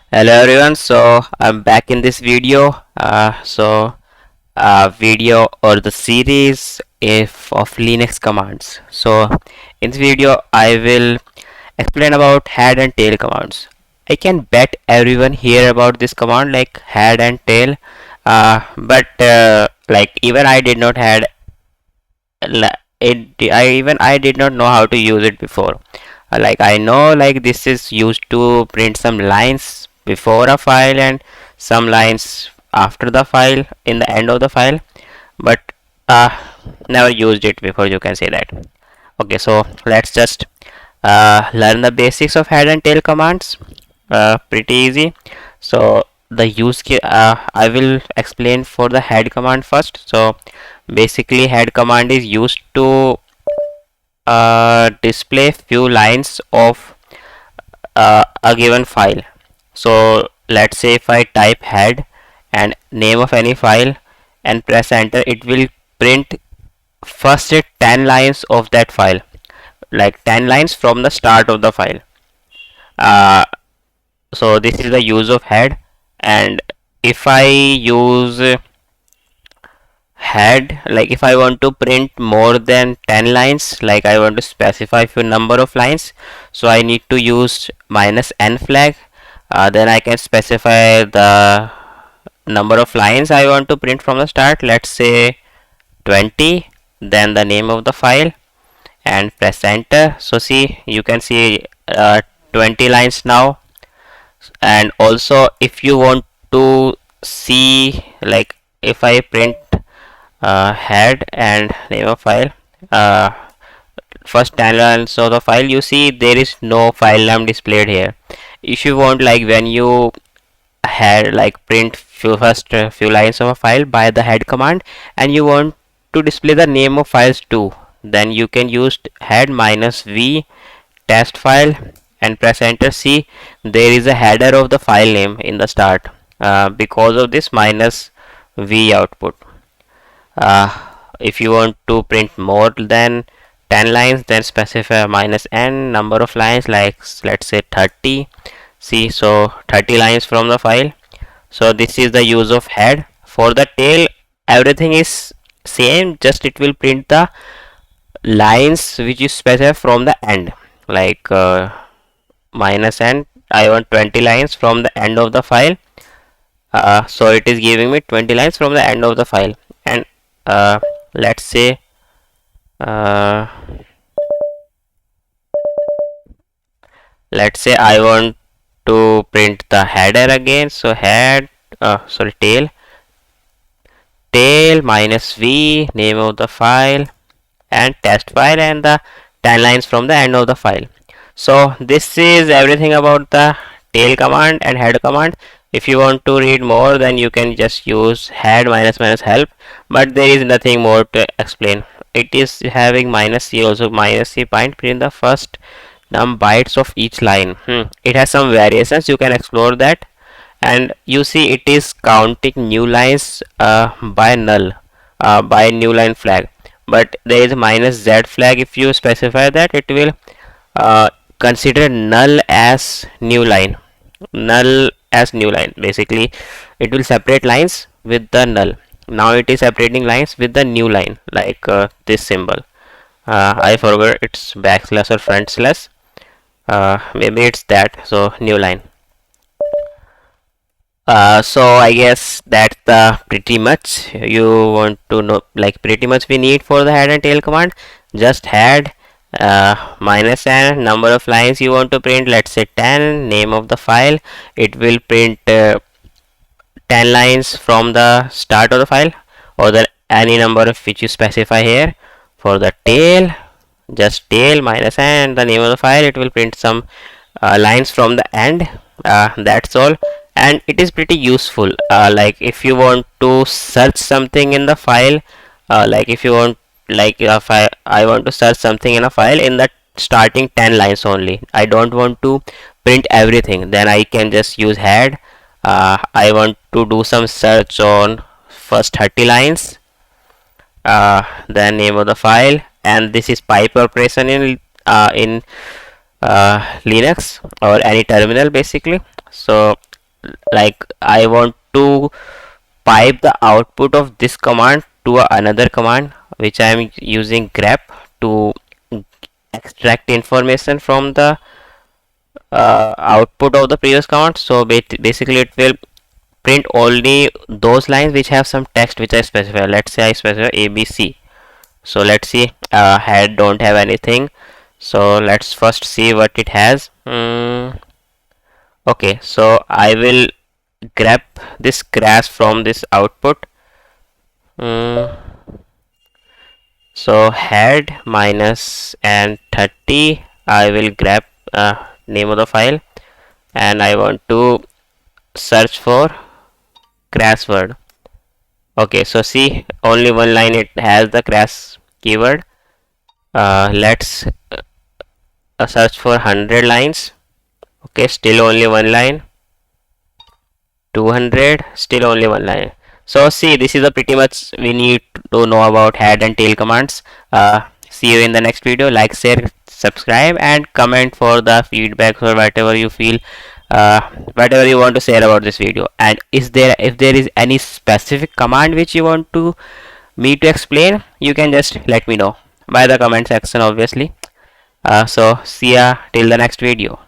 Hello everyone, so I'm back in this video. Video or the series if of Linux commands. So in this video I will explain about head and tail commands. I can bet everyone hear about this command like head and tail, but like even I did not had I did not know how to use it before. Like I know like this is used to print some lines before a file and some lines after the file in the end of the file, but uh, never used it before, you can say that. Okay, so let's just learn the basics of head and tail commands. Pretty easy. So the use case, I will explain for the head command first. So basically head command is used to display few lines of a given file. So let's say if I type head and name of any file and press enter, it will print first 10 lines of that file, like 10 lines from the start of the file. uh, so this is the use of head. And if I use head, like if I want to print more than 10 lines, like I want to specify few number of lines, so I need to use -n flag. Then I can specify the number of lines I want to print from the start, let's say 20, then the name of the file and press enter. So see, you can see 20 lines now. And also if you want to see, like if I print head and name of file, uh, first 10 lines of the file, you see there is no file name displayed here. If you want, like when you had like print first few lines of a file by the head command and you want to display the name of files too, then you can use head -v test file and press enter. See, there is a header of the file name in the start because of this -v output. uh, if you want to print more than 10 lines, then specify -n number of lines, like let's say 30. See, so 30 lines from the file. So this is the use of head. For the tail, everything is same, just it will print the lines which you specify from the end, like -n. I want 20 lines from the end of the file, so it is giving me 20 lines from the end of the file. And uh, let's say uh, I want to print the header again. So head, sorry, tail -v name of the file and test file and the 10 lines from the end of the file. So this is everything about the tail command and head command. If you want to read more, then you can just use head -help, but there is nothing more to explain. It is having -c also. -c point print the first num bytes of each line. It has some variations, you can explore that. And you see it is counting new lines by null, by new line flag, but there is -z flag. If you specify that, it will consider null as new line. Basically it will separate lines with the null. Now it is separating lines with the new line, like this symbol. I forgot, it's backslash or front slash, maybe it's that. So new line. So I guess that's the pretty much you want to know, like pretty much we need for the head and tail command. Just head, -n number of lines you want to print, let's say 10, name of the file. It will print 10 lines from the start of the file or the any number of which you specify here. For the tail, just tail -n the name of the file, it will print some lines from the end. That's all. And it is pretty useful, like if you want to search something in the file, like if you want, like if I want to search something in a file in the starting 10 lines only, I don't want to print everything, then I can just use head. I want to do some search on first 30 lines, then name of the file, and this is pipe operation in Linux or any terminal basically. So like I want to pipe the output of this command to another command which I am using grep to extract information from the output of the previous command. So basically it will print only those lines which have some text which I specify. Let's say I specify ABC. So let's see, head don't have anything, so let's first see what it has. Okay, so I will grab this grass from this output. So head minus and 30, I will grab name of the file, and I want to search for grass word. Okay, so see, only one line it has the grass keyword. Let's search for 100 lines. Okay, still only one line. 200, still only one line. So see, this is a pretty much we need to know about head and tail commands. See you in the next video. Like, share, subscribe, and comment for the feedback or whatever you feel, whatever you want to share about this video. And if there is any specific command which you want to me to explain, you can just let me know by the comment section, obviously. So see ya till the next video.